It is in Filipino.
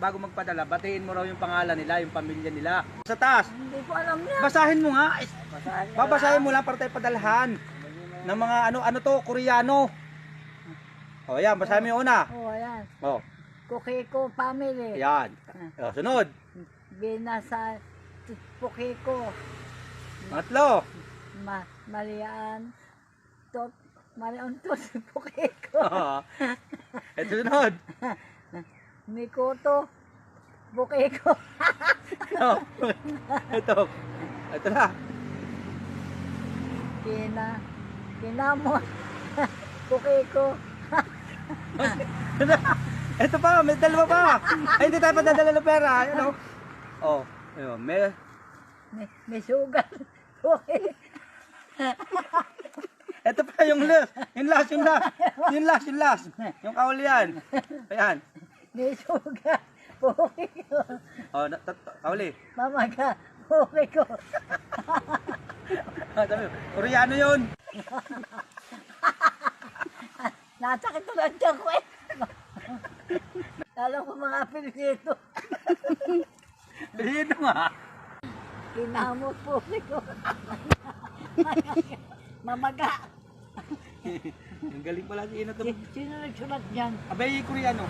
bago magpadala, batiin mo raw yung pangalan nila, yung pamilya nila. Sa taas. Hindi ko alam yan. Basahin mo nga. Basahin mo Babasahin mo lang para tayo padalhan. Ng mga ano to, Koreano. O yan, basahin mo yung una. Oo, ayan. O, Kukiko family. yan. O, sunod. Binasa Kukiko. Pangatlo. Malian. Malian to si Kukiko. Ito sunod. Mikoto. Kukiko. Ito na. Kinamo. Kukiko. Ito pa, may dalawa pa. Ay, hindi tayo padadala ng pera. Ano? Oh, ayun, May sugat. Kukiko. Ito pa yung last. Yung last. Yung kaulian. Ayan. May sugat. Kukiko. Oh, kauli. Mamaga. Kukiko. Koreano yun. Nasakit na lang dyan ko eh. Alam ko mga Pilipino. Pilipino nga. Kinamot po ko. Mamaga. Ang galing pala si Ina to. Sino nagsulat dyan? Abay, Koreano.